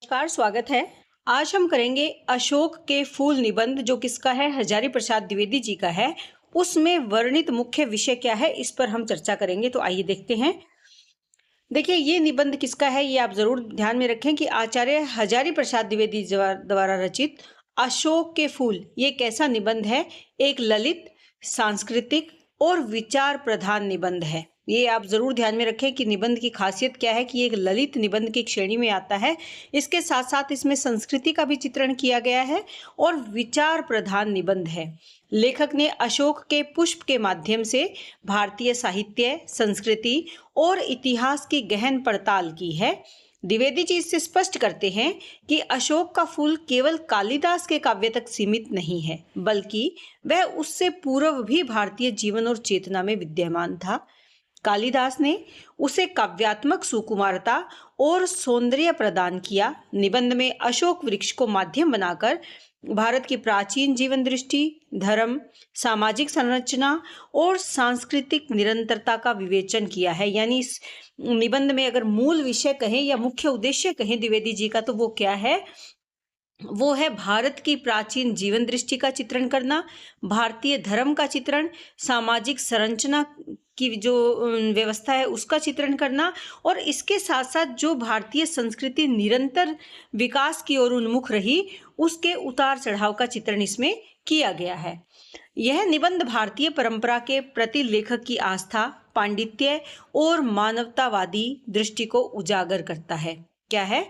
नमस्कार, स्वागत है। आज हम करेंगे अशोक के फूल निबंध, जो किसका है? हजारी प्रसाद द्विवेदी जी का है। उसमें वर्णित मुख्य विषय क्या है, इस पर हम चर्चा करेंगे। तो आइए देखते हैं। देखिए, ये निबंध किसका है, ये आप जरूर ध्यान में रखें कि आचार्य हजारी प्रसाद द्विवेदी द्वारा रचित अशोक के फूल, ये कैसा निबंध है? एक ललित, सांस्कृतिक और विचार प्रधान निबंध है। ये आप जरूर ध्यान में रखें कि निबंध की खासियत क्या है कि ये एक ललित निबंध की श्रेणी में आता है। इसके साथ साथ इसमें संस्कृति का भी चित्रण किया गया है और विचार प्रधान निबंध है। लेखक ने अशोक के पुष्प के माध्यम से भारतीय साहित्य, संस्कृति और इतिहास की गहन पड़ताल की है। द्विवेदी जी इससे स्पष्ट करते हैं कि अशोक का फूल केवल कालिदास के काव्य तक सीमित नहीं है, बल्कि वह उससे पूर्व भी भारतीय जीवन और चेतना में विद्यमान था। कालिदास ने उसे काव्यात्मक सुकुमारता और सौंदर्य प्रदान किया। निबंध में अशोक वृक्ष को माध्यम बनाकर भारत की प्राचीन जीवन दृष्टि, धर्म, सामाजिक संरचना और सांस्कृतिक निरंतरता का विवेचन किया है। यानी इस निबंध में अगर मूल विषय कहें या मुख्य उद्देश्य कहें द्विवेदी जी का, तो वो क्या है? वो है भारत की प्राचीन जीवन दृष्टि का चित्रण करना, भारतीय धर्म का चित्रण, सामाजिक संरचना की जो व्यवस्था है उसका चित्रण करना, और इसके साथ साथ जो भारतीय संस्कृति निरंतर विकास की ओर उन्मुख रही, उसके उतार चढ़ाव का चित्रण इसमें किया गया है। यह निबंध भारतीय परंपरा के प्रति लेखक की आस्था, पांडित्य और मानवतावादी दृष्टि को उजागर करता है। क्या है?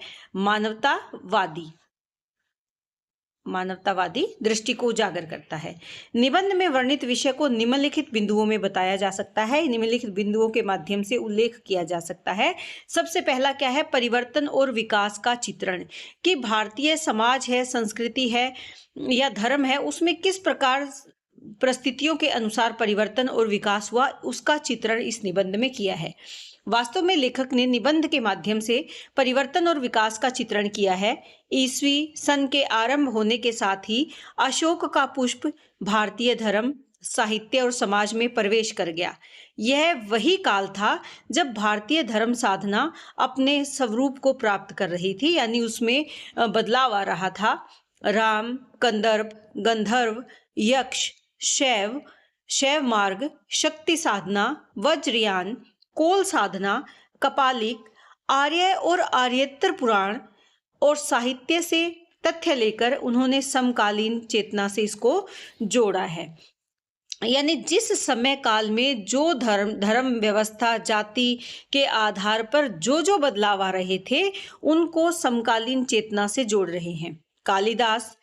मानवतावादी दृष्टि को उजागर करता है। निबंध में वर्णित विषय को निम्नलिखित बिंदुओं में बताया जा सकता है। निम्नलिखित बिंदुओं के माध्यम से उल्लेख किया जा सकता है। सबसे पहला क्या है? परिवर्तन और विकास का चित्रण, कि भारतीय समाज है, संस्कृति है या धर्म है, उसमें किस प्रकार परिस्थितियों के अनुसार परिवर्तन और विकास हुआ, उसका चित्रण इस निबंध में किया है। वास्तव में लेखक ने निबंध के माध्यम से परिवर्तन और विकास का चित्रण किया है। ईस्वी सन के आरंभ होने के साथ ही अशोक का पुष्प भारतीय धर्म, साहित्य और समाज में प्रवेश कर गया। यह वही काल था जब भारतीय धर्म साधना अपने स्वरूप को प्राप्त कर रही थी, यानी उसमें बदलाव आ रहा था। राम, कंदर्प, गंधर्व, यक्ष, शैव मार्ग, शक्ति साधना, वज्रयान, कोल साधना, कपालिक, आर्य और आर्येतर पुराण और साहित्य से तथ्य लेकर उन्होंने समकालीन चेतना से इसको जोड़ा है। यानी जिस समय काल में जो धर्म व्यवस्था, जाति के आधार पर जो बदलाव आ रहे थे, उनको समकालीन चेतना से जोड़ रहे हैं। कालिदास,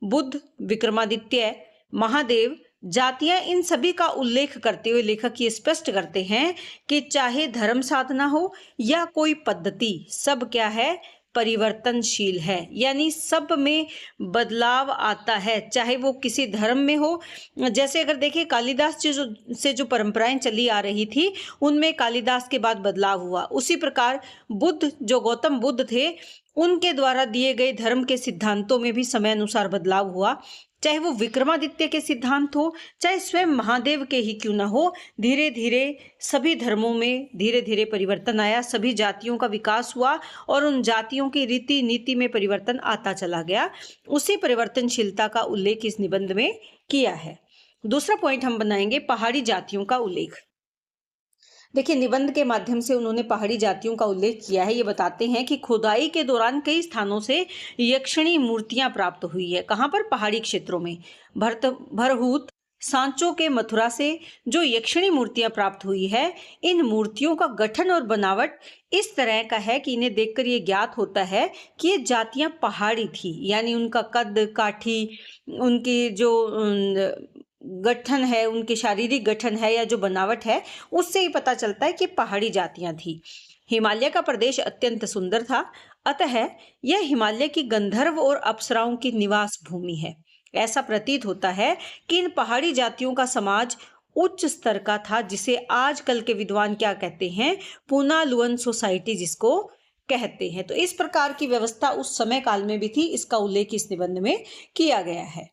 बुद्ध, विक्रमादित्य, महादेव, जातियां, इन सभी का उल्लेख करते हुए लेखक ये स्पष्ट करते हैं कि चाहे धर्म साधना हो या कोई पद्धति, सब क्या है? परिवर्तनशील है। यानी सब में बदलाव आता है, चाहे वो किसी धर्म में हो। जैसे अगर देखिए कालिदास से जो परंपराएं चली आ रही थी, उनमें कालिदास के बाद बदलाव हुआ। उसी प्रकार बुद्ध, जो गौतम बुद्ध थे, उनके द्वारा दिए गए धर्म के सिद्धांतों में भी समय अनुसार बदलाव हुआ। चाहे वो विक्रमादित्य के सिद्धांत हो, चाहे स्वयं महादेव के ही क्यों ना हो, धीरे धीरे सभी धर्मों में धीरे धीरे परिवर्तन आया, सभी जातियों का विकास हुआ और उन जातियों की रीति नीति में परिवर्तन आता चला गया। उसी परिवर्तनशीलता का उल्लेख इस निबंध में किया है। दूसरा पॉइंट हम बनाएंगे पहाड़ी जातियों का उल्लेख। देखिए, निबंध के माध्यम से उन्होंने पहाड़ी जातियों का उल्लेख किया है। ये बताते हैं कि खुदाई के दौरान कई स्थानों से यक्षिणी मूर्तियां प्राप्त हुई है। कहाँ पर? पहाड़ी क्षेत्रों में। भरहूत, सांचो के मथुरा से जो यक्षिणी मूर्तियां प्राप्त हुई है, इन मूर्तियों का गठन और बनावट इस तरह का है कि इन्हें देखकर ये ज्ञात होता है कि ये जातियां पहाड़ी थी। यानी उनका कद काठी, उनकी जो गठन है, उनके शारीरिक गठन है या जो बनावट है, उससे ही पता चलता है कि पहाड़ी जातियां थी। हिमालय का प्रदेश अत्यंत सुंदर था, अतः यह हिमालय की गंधर्व और अप्सराओं की निवास भूमि है। ऐसा प्रतीत होता है कि इन पहाड़ी जातियों का समाज उच्च स्तर का था, जिसे आजकल के विद्वान क्या कहते हैं? पूनालुअन सोसाइटी जिसको कहते हैं। तो इस प्रकार की व्यवस्था उस समय काल में भी थी। इसका उल्लेख इस निबंध में किया गया है।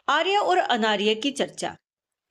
आर्य और अनार्य की चर्चा।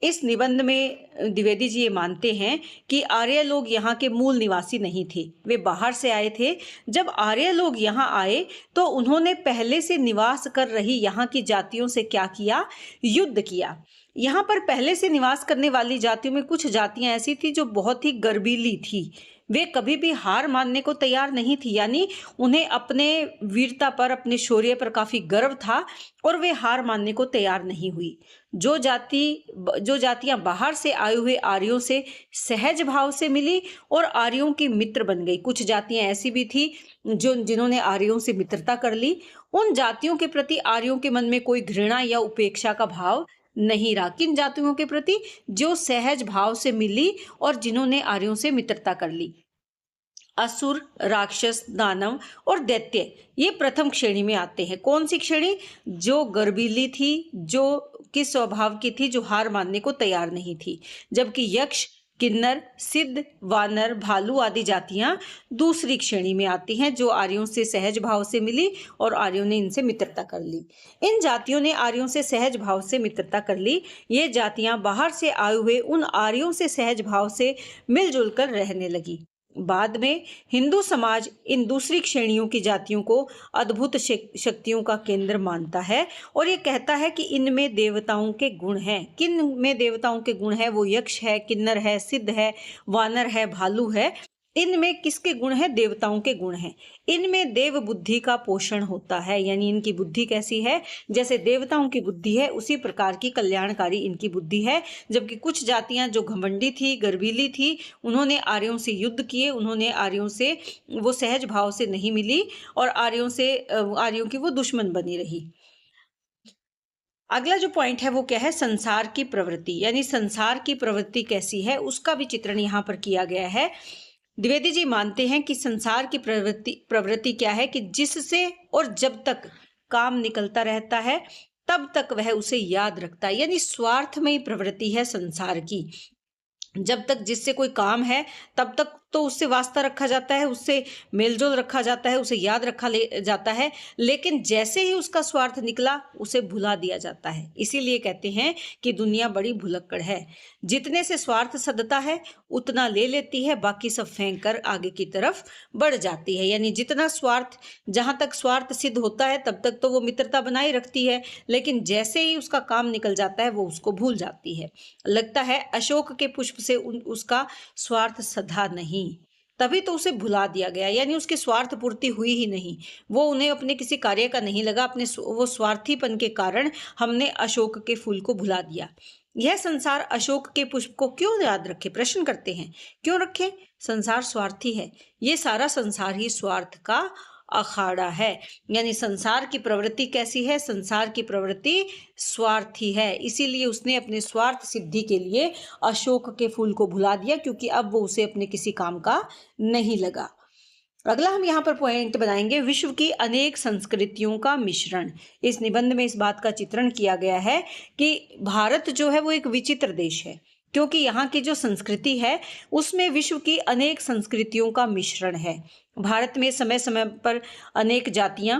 इस निबंध में द्विवेदी जी ये मानते हैं कि आर्य लोग यहाँ के मूल निवासी नहीं थे, वे बाहर से आए थे। जब आर्य लोग यहाँ आए तो उन्होंने पहले से निवास कर रही यहाँ की जातियों से क्या किया? युद्ध किया। यहाँ पर पहले से निवास करने वाली जातियों में कुछ जातियां ऐसी थी जो बहुत ही गर्बीली थी। वे कभी भी हार मानने को तैयार नहीं थी, यानी उन्हें अपने वीरता पर, अपने शौर्य पर काफी गर्व था और वे हार मानने को तैयार नहीं हुई। जो जातियां बाहर से आए हुए आर्यों से सहज भाव से मिली और आर्यों की मित्र बन गई। कुछ जातियां ऐसी भी थी जिन्होंने आर्यों से मित्रता कर ली। उन जातियों के प्रति आर्यों के मन में कोई घृणा या उपेक्षा का भाव नहीं रहा। किन जातियों के प्रति? जो सहज भाव से मिली और जिन्होंने आर्यों से मित्रता कर ली। असुर, राक्षस, दानव और दैत्य ये प्रथम श्रेणी में आते हैं। कौन सी श्रेणी? जो गर्बीली थी, जो किस स्वभाव की थी? जो हार मानने को तैयार नहीं थी। जबकि यक्ष, किन्नर, सिद्ध, वानर, भालू आदि जातियां दूसरी श्रेणी में आती हैं, जो आर्यों से सहज भाव से मिली और आर्यों ने इनसे मित्रता कर ली। इन जातियों ने आर्यों से सहज भाव से मित्रता कर ली। ये जातियां बाहर से आए हुए उन आर्यों से सहज भाव से मिलजुल कर रहने लगी। बाद में हिंदू समाज इन दूसरी श्रेणियों की जातियों को अद्भुत शक्तियों का केंद्र मानता है और ये कहता है कि इनमें देवताओं के गुण हैं। किन में देवताओं के गुण हैं? वो यक्ष है, किन्नर है, सिद्ध है, वानर है, भालू है। इनमें किसके गुण हैं? देवताओं के गुण हैं। इनमें देव बुद्धि का पोषण होता है, यानी इनकी बुद्धि कैसी है? जैसे देवताओं की बुद्धि है उसी प्रकार की कल्याणकारी इनकी बुद्धि है। जबकि कुछ जातियां जो घमंडी थी, गर्वीली थी, उन्होंने आर्यों से युद्ध किए, उन्होंने आर्यों से वो सहज भाव से नहीं मिली और आर्यों की वो दुश्मन बनी रही। अगला जो पॉइंट है वो क्या है? संसार की प्रवृत्ति, यानी संसार की प्रवृत्ति कैसी है उसका भी चित्रण यहाँ पर किया गया है। द्विवेदी जी मानते हैं कि संसार की प्रवृत्ति क्या है कि जिससे और जब तक काम निकलता रहता है तब तक वह उसे याद रखता है, यानी स्वार्थमयी प्रवृत्ति है संसार की। जब तक जिससे कोई काम है तब तक तो उससे वास्ता रखा जाता है, उससे मेलजोल रखा जाता है, उसे याद रखा जाता है, लेकिन जैसे ही उसका स्वार्थ निकला उसे भुला दिया जाता है। इसीलिए कहते हैं कि दुनिया बड़ी भुलक्कड़ है। जितने से स्वार्थ सदता है उतना ले लेती है, बाकी सब फेंक कर आगे की तरफ बढ़ जाती है। यानी जितना स्वार्थ, जहां तक स्वार्थ सिद्ध होता है तब तक तो वो मित्रता बनाए रखती है, लेकिन जैसे ही उसका काम निकल जाता है वो उसको भूल जाती है। लगता है अशोक के पुष्प से उसका स्वार्थ सधा नहीं, तभी तो उसे भुला दिया गया, यानी उसकी स्वार्थ पूर्ति हुई ही नहीं। वो उन्हें अपने किसी कार्य का नहीं लगा, अपने वो स्वार्थीपन के कारण हमने अशोक के फूल को भुला दिया। यह संसार अशोक के पुष्प को क्यों याद रखे? प्रश्न करते हैं, क्यों रखे? संसार स्वार्थी है। ये सारा संसार ही स्वार्थ का अखाड़ा है। यानी संसार की प्रवृत्ति कैसी है? संसार की प्रवृत्ति स्वार्थी है। इसीलिए उसने अपने स्वार्थ सिद्धि के लिए अशोक के फूल को भुला दिया, क्योंकि अब वो उसे अपने किसी काम का नहीं लगा। अगला हम यहाँ पर पॉइंट बनाएंगे, विश्व की अनेक संस्कृतियों का मिश्रण। इस निबंध में इस बात का चित्रण किया गया है कि भारत जो है वो एक विचित्र देश है, क्योंकि यहाँ की जो संस्कृति है उसमें विश्व की अनेक संस्कृतियों का मिश्रण है। भारत में समय समय पर अनेक जातियां,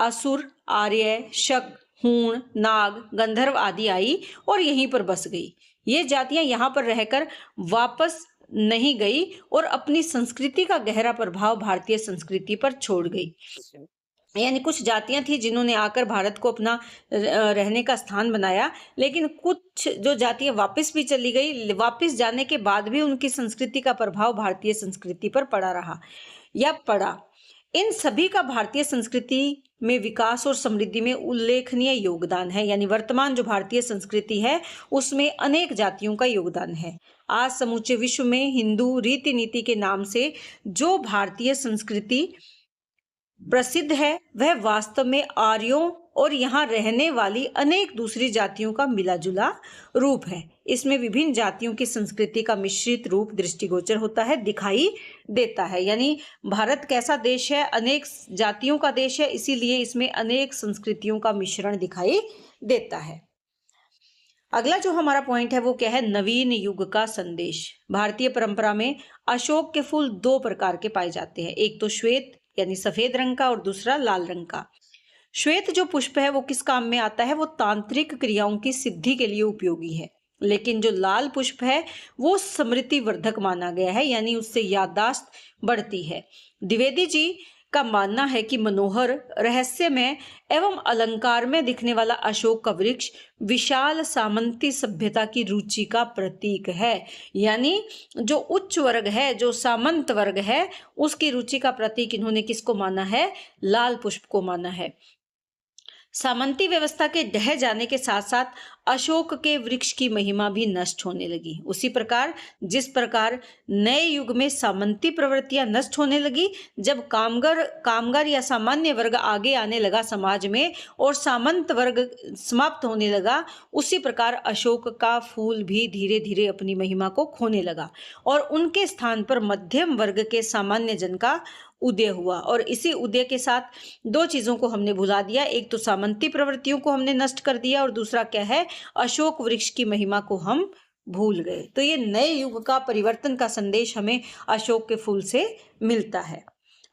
असुर, आर्य, शक, हूण, नाग, गंधर्व आदि आई और यहीं पर बस गई। ये जातियां यहाँ पर रहकर वापस नहीं गई और अपनी संस्कृति का गहरा प्रभाव भारतीय संस्कृति पर छोड़ गई। यानी कुछ जातियां थी जिन्होंने आकर भारत को अपना रहने का स्थान बनाया, लेकिन कुछ जो जातियां वापस भी चली गई, वापस जाने के बाद भी उनकी संस्कृति का प्रभाव भारतीय संस्कृति पर पड़ा रहा या पड़ा। इन सभी का भारतीय संस्कृति में विकास और समृद्धि में उल्लेखनीय योगदान है। यानी वर्तमान जो भारतीय संस्कृति है उसमें अनेक जातियों का योगदान है। आज समूचे विश्व में हिंदू रीति नीति के नाम से जो भारतीय संस्कृति प्रसिद्ध है वह वास्तव में आर्यों और यहाँ रहने वाली अनेक दूसरी जातियों का मिला जुला रूप है। इसमें विभिन्न जातियों की संस्कृति का मिश्रित रूप दृष्टिगोचर होता है, दिखाई देता है। यानी भारत कैसा देश है? अनेक जातियों का देश है, इसीलिए इसमें अनेक संस्कृतियों का मिश्रण दिखाई देता है। अगला जो हमारा पॉइंट है वो क्या है? नवीन युग का संदेश। भारतीय परंपरा में अशोक के फूल दो प्रकार के पाए जाते हैं, एक तो श्वेत यानी सफेद रंग का और दूसरा लाल रंग का। श्वेत जो पुष्प है वो किस काम में आता है? वो तांत्रिक क्रियाओं की सिद्धि के लिए उपयोगी है। लेकिन जो लाल पुष्प है वो स्मृति वर्धक माना गया है, यानी उससे याददाश्त बढ़ती है। द्विवेदी जी का मानना है कि मनोहर, रहस्यमय एवं अलंकार में दिखने वाला अशोक का वृक्ष विशाल सामंती सभ्यता की रुचि का प्रतीक है। यानी जो उच्च वर्ग है, जो सामंत वर्ग है, उसकी रुचि का प्रतीक इन्होंने किसको माना है? लाल पुष्प को माना है। सामंती व्यवस्था के ढह जाने के साथ साथ अशोक के वृक्ष की महिमा भी नष्ट होने लगी। उसी प्रकार जिस प्रकार नए युग में सामंती प्रवृत्तियां नष्ट होने लगी, जब कामगार या सामान्य वर्ग आगे आने लगा समाज में और सामंत वर्ग समाप्त होने लगा, उसी प्रकार अशोक का फूल भी धीरे धीरे अपनी महिमा को खोने लगा और उनके स्थान पर मध्यम वर्ग के सामान्य जन का उदय हुआ। और इसी उदय के साथ दो चीजों को हमने भुला दिया, एक तो सामंती प्रवृत्तियों को हमने नष्ट कर दिया और दूसरा क्या है? अशोक वृक्ष की महिमा को हम भूल गए। तो ये नए युग का परिवर्तन का संदेश हमें अशोक के फूल से मिलता है।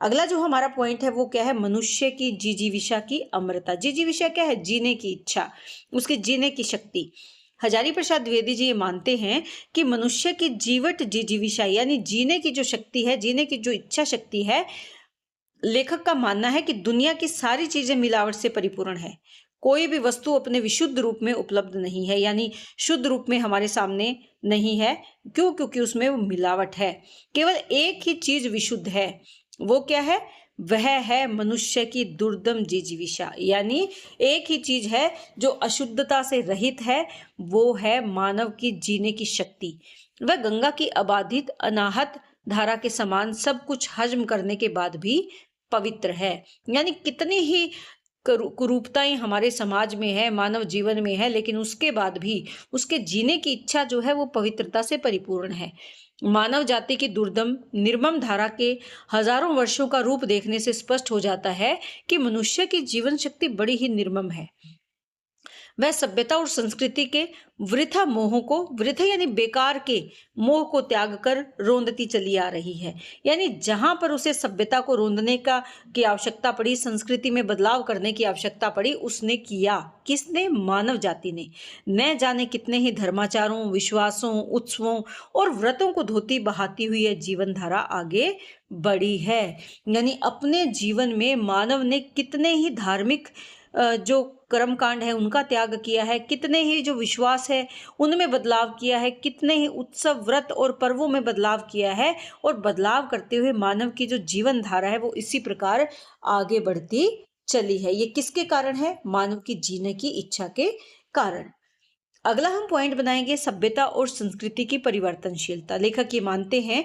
अगला जो हमारा पॉइंट है वो क्या है? मनुष्य की जिजीविषा की अमरता। जिजीविषा क्या है? जीने की इच्छा, उसके जीने की शक्ति। हजारी प्रसाद द्विवेदी जी ये मानते हैं कि मनुष्य की जीवट जिजीविषा यानी जीने की जो शक्ति है, जीने की जो इच्छा शक्ति है, लेखक का मानना है कि दुनिया की सारी चीजें मिलावट से परिपूर्ण है। कोई भी वस्तु अपने विशुद्ध रूप में उपलब्ध नहीं है, यानी शुद्ध रूप में हमारे सामने नहीं है। क्यों? क्योंकि उसमें वो मिलावट है। केवल एक ही चीज विशुद्ध है, वो क्या है? वह है मनुष्य की दुर्दम जिजीविषा। यानी एक ही चीज है जो अशुद्धता से रहित है, वो है मानव की जीने की शक्ति। वह गंगा की अबाधित अनाहत धारा के समान सब कुछ हजम करने के बाद भी पवित्र है। यानी कितनी ही कुरूपताएं हमारे समाज में है, मानव जीवन में है, लेकिन उसके बाद भी उसके जीने की इच्छा जो है वो पवित्रता से परिपूर्ण है। मानव जाति की दुर्दम निर्मम धारा के हजारों वर्षों का रूप देखने से स्पष्ट हो जाता है कि मनुष्य की जीवन शक्ति बड़ी ही निर्मम है। वह सभ्यता और संस्कृति के वृथा मोह को, वृथा यानी बेकार के मोह को त्याग कर रोंदती चली आ रही है। यानी जहां पर उसे सभ्यता को रोंदने की आवश्यकता पड़ी, संस्कृति में बदलाव करने की आवश्यकता पड़ी, उसने किया। किसने? मानव जाति ने। न जाने कितने ही धर्माचारों, विश्वासों, उत्सवों और व्रतों को धोती बहाती हुई यह जीवन धारा आगे बढ़ी है। यानी अपने जीवन में मानव ने कितने ही धार्मिक जो कर्मकांड है उनका त्याग किया है, कितने ही जो विश्वास है उनमें बदलाव किया है, कितने ही उत्सव, व्रत और पर्वों में बदलाव किया है, और बदलाव करते हुए मानव की जो जीवन धारा है वो इसी प्रकार आगे बढ़ती चली है। ये किसके कारण है? मानव की जीने की इच्छा के कारण। अगला हम पॉइंट बनाएंगे सभ्यता और संस्कृति की परिवर्तनशीलता। लेखक ये मानते हैं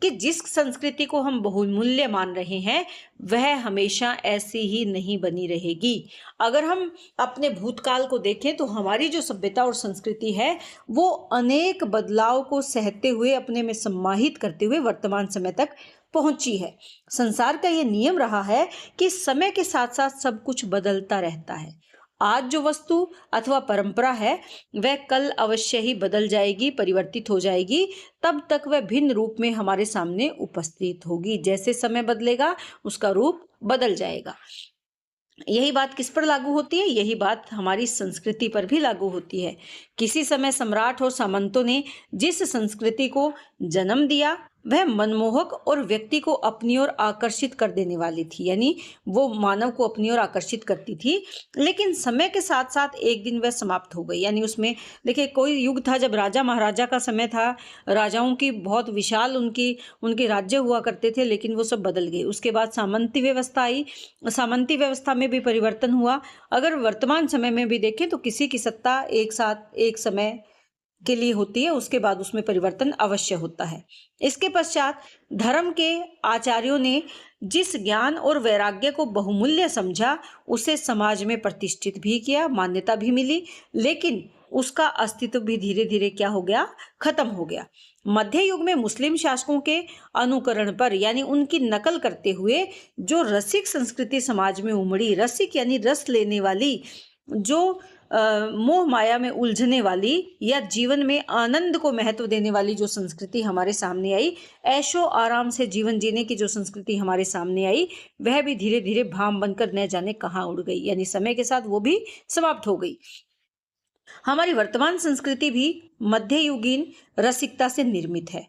कि जिस संस्कृति को हम बहुमूल्य मान रहे हैं वह हमेशा ऐसी ही नहीं बनी रहेगी। अगर हम अपने भूतकाल को देखें तो हमारी जो सभ्यता और संस्कृति है वो अनेक बदलाव को सहते हुए, अपने में सम्माहित करते हुए वर्तमान समय तक पहुंची है। संसार का ये नियम रहा है कि समय के साथ साथ सब कुछ बदलता रहता है। आज जो वस्तु अथवा परंपरा है वह कल अवश्य ही बदल जाएगी, परिवर्तित हो जाएगी, तब तक वह भिन्न रूप में हमारे सामने उपस्थित होगी। जैसे समय बदलेगा उसका रूप बदल जाएगा। यही बात किस पर लागू होती है? यही बात हमारी संस्कृति पर भी लागू होती है। किसी समय सम्राट और सामंतों ने जिस संस्कृति को जन्म दिया वह मनमोहक और व्यक्ति को अपनी ओर आकर्षित कर देने वाली थी, यानी वो मानव को अपनी ओर आकर्षित करती थी। लेकिन समय के साथ साथ एक दिन वह समाप्त हो गई। यानी उसमें देखिए, कोई युग था जब राजा महाराजा का समय था, राजाओं की बहुत विशाल उनके राज्य हुआ करते थे, लेकिन वो सब बदल गए। उसके बाद सामंती व्यवस्था आई, सामंती व्यवस्था में भी परिवर्तन हुआ। अगर वर्तमान समय में भी देखें तो किसी की सत्ता एक साथ एक समय के लिए होती है, उसके बाद उसमें परिवर्तन अवश्य होता है। इसके पश्चात धर्म के आचार्यों ने जिस ज्ञान और वैराग्य को बहुमूल्य समझा उसे समाज में प्रतिष्ठित भी किया, मान्यता भी मिली, लेकिन उसका अस्तित्व भी धीरे धीरे क्या हो गया? खत्म हो गया। मध्य युग में मुस्लिम शासकों के अनुकरण पर, यानी उनकी नकल करते हुए जो रसिक संस्कृति समाज में उमड़ी, रसिक यानी रस लेने वाली जो मोह माया में उलझने वाली या जीवन में आनंद को महत्व देने वाली जो संस्कृति हमारे सामने आई, ऐशो आराम से जीवन जीने की जो संस्कृति हमारे सामने आई, वह भी धीरे धीरे भाम बनकर न जाने कहाँ उड़ गई, यानी समय के साथ वो भी समाप्त हो गई। हमारी वर्तमान संस्कृति भी मध्ययुगीन रसिकता से निर्मित है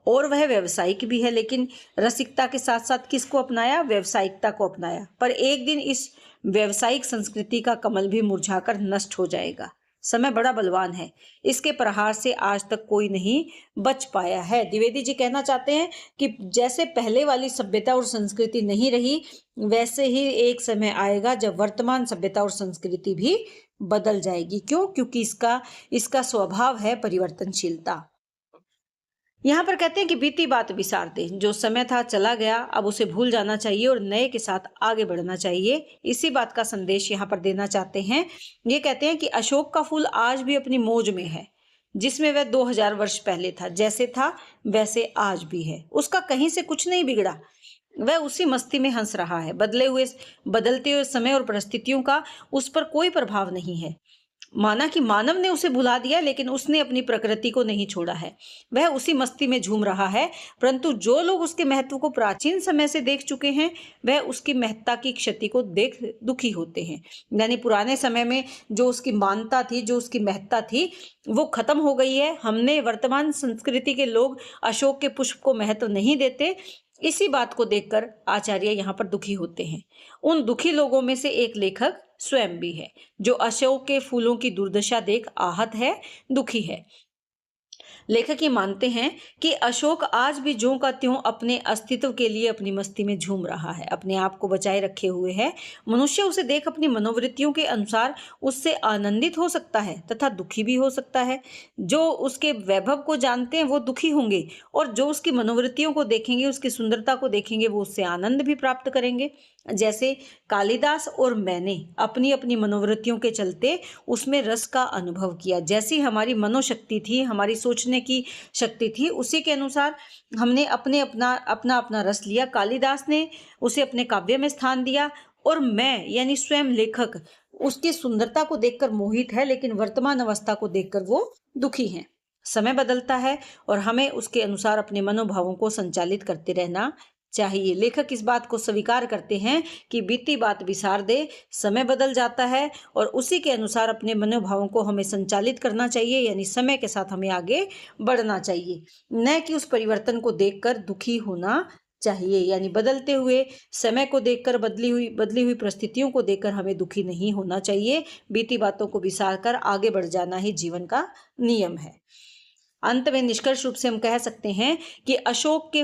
और वह व्यावसायिक भी है, लेकिन रसिकता के साथ साथ किसको अपनाया? व्यावसायिकता को अपनाया। पर एक दिन इस व्यावसायिक संस्कृति का कमल भी मुरझाकर नष्ट हो जाएगा। समय बड़ा बलवान है, इसके प्रहार से आज तक कोई नहीं बच पाया है। द्विवेदी जी कहना चाहते हैं कि जैसे पहले वाली सभ्यता और संस्कृति नहीं रही, वैसे ही एक समय आएगा जब वर्तमान सभ्यता और संस्कृति भी बदल जाएगी। क्यों? क्योंकि इसका स्वभाव है परिवर्तनशीलता। यहाँ पर कहते हैं कि बीती बात विसार दे, जो समय था चला गया, अब उसे भूल जाना चाहिए और नए के साथ आगे बढ़ना चाहिए। इसी बात का संदेश यहाँ पर देना चाहते हैं। ये कहते हैं कि अशोक का फूल आज भी अपनी मौज में है, जिसमें वह 2000 वर्ष पहले था, जैसे था वैसे आज भी है। उसका कहीं से कुछ नहीं बिगड़ा, वह उसी मस्ती में हंस रहा है। बदलते हुए समय और परिस्थितियों का उस पर कोई प्रभाव नहीं है। माना कि मानव ने उसे भुला दिया, लेकिन उसने अपनी प्रकृति को नहीं छोड़ा है। वह उसी मस्ती में झूम रहा है। परंतु जो लोग उसके महत्व को प्राचीन समय से देख चुके हैं, वह उसकी महत्ता की क्षति को देख दुखी होते हैं। यानी पुराने समय में जो उसकी मानता थी, जो उसकी महत्ता थी, वो खत्म हो गई है। हमने वर्तमान संस्कृति के लोग अशोक के पुष्प को महत्व नहीं देते। इसी बात को देखकर आचार्य यहाँ पर दुखी होते हैं। उन दुखी लोगों में से एक लेखक स्वयं भी है, जो अशोक के फूलों की दुर्दशा देख आहत है, दुखी है। लेखक ये मानते हैं कि अशोक आज भी ज्यों का त्यों अपने अस्तित्व के लिए अपनी मस्ती में झूम रहा है, अपने आप को बचाए रखे हुए है। मनुष्य उसे देख अपनी मनोवृत्तियों के अनुसार उससे आनंदित हो सकता है तथा दुखी भी हो सकता है। जो उसके वैभव को जानते हैं वो दुखी होंगे, और जो उसकी मनोवृत्तियों को देखेंगे, उसकी सुंदरता को देखेंगे, वो उससे आनंद भी प्राप्त करेंगे। जैसे कालिदास और मैंने अपनी अपनी मनोवृत्तियों के चलते उसमें रस का अनुभव किया। जैसी हमारी मनोशक्ति थी, हमारी सोचने की शक्ति थी, उसी के अनुसार हमने अपना रस लिया। कालिदास ने उसे अपने काव्य में स्थान दिया, और मैं यानी स्वयं लेखक उसकी सुंदरता को देखकर मोहित है, लेकिन वर्तमान अवस्था को देखकर वो दुखी है। समय बदलता है और हमें उसके अनुसार अपने मनोभावों को संचालित करते रहना चाहिए। लेखक इस बात को स्वीकार करते हैं कि बीती बात विसार दे, समय बदल जाता है और उसी के अनुसार अपने मनोभावों को हमें संचालित करना चाहिए, यानी समय के साथ हमें आगे बढ़ना चाहिए, न कि उस परिवर्तन को देखकर दुखी होना चाहिए। यानी बदलते हुए समय को देखकर, बदली हुई परिस्थितियों को देखकर हमें दुखी नहीं होना चाहिए। बीती बातों को विसार कर आगे बढ़ जाना ही जीवन का नियम है। अंत में निष्कर्ष रूप से हम कह सकते हैं कि अशोक के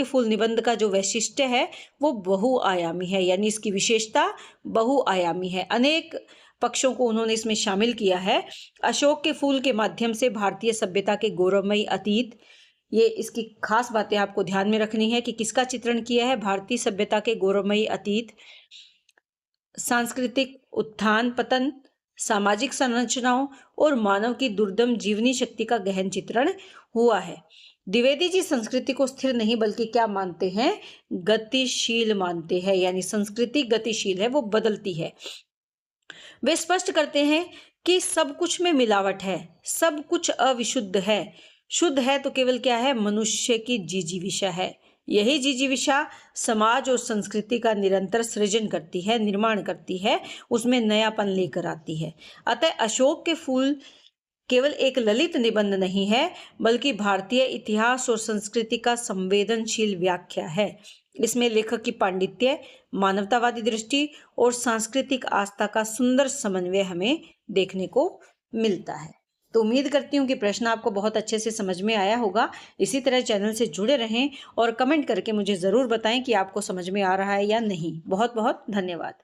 फूल निबंध का जो वैशिष्ट्य है वो बहुआयामी है, यानी इसकी विशेषता बहुआयामी है। अनेक पक्षों को उन्होंने इसमें शामिल किया है। अशोक के फूल के माध्यम से भारतीय सभ्यता के गौरवमयी अतीत, ये इसकी खास बातें आपको ध्यान में रखनी है कि किसका चित्रण किया है। भारतीय सभ्यता के गौरवमयी अतीत, सांस्कृतिक उत्थान पतन, सामाजिक संरचनाओं और मानव की दुर्दम जीवनी शक्ति का गहन चित्रण हुआ है। द्विवेदी जी संस्कृति को स्थिर नहीं बल्कि क्या मानते हैं? गतिशील मानते हैं। यानी संस्कृति गतिशील है, वो बदलती है। वे स्पष्ट करते हैं कि सब कुछ में मिलावट है, सब कुछ अविशुद्ध है। शुद्ध है तो केवल क्या है? मनुष्य की जिजीविषा है। यही जिजीविषा समाज और संस्कृति का निरंतर सृजन करती है, निर्माण करती है, उसमें नयापन लेकर आती है। अतः अशोक के फूल केवल एक ललित निबंध नहीं है, बल्कि भारतीय इतिहास और संस्कृति का संवेदनशील व्याख्या है। इसमें लेखक की पांडित्य, मानवतावादी दृष्टि और सांस्कृतिक आस्था का सुंदर समन्वय हमें देखने को मिलता है। तो उम्मीद करती हूँ कि प्रश्न आपको बहुत अच्छे से समझ में आया होगा। इसी तरह चैनल से जुड़े रहें और कमेंट करके मुझे ज़रूर बताएं कि आपको समझ में आ रहा है या नहीं। बहुत बहुत धन्यवाद।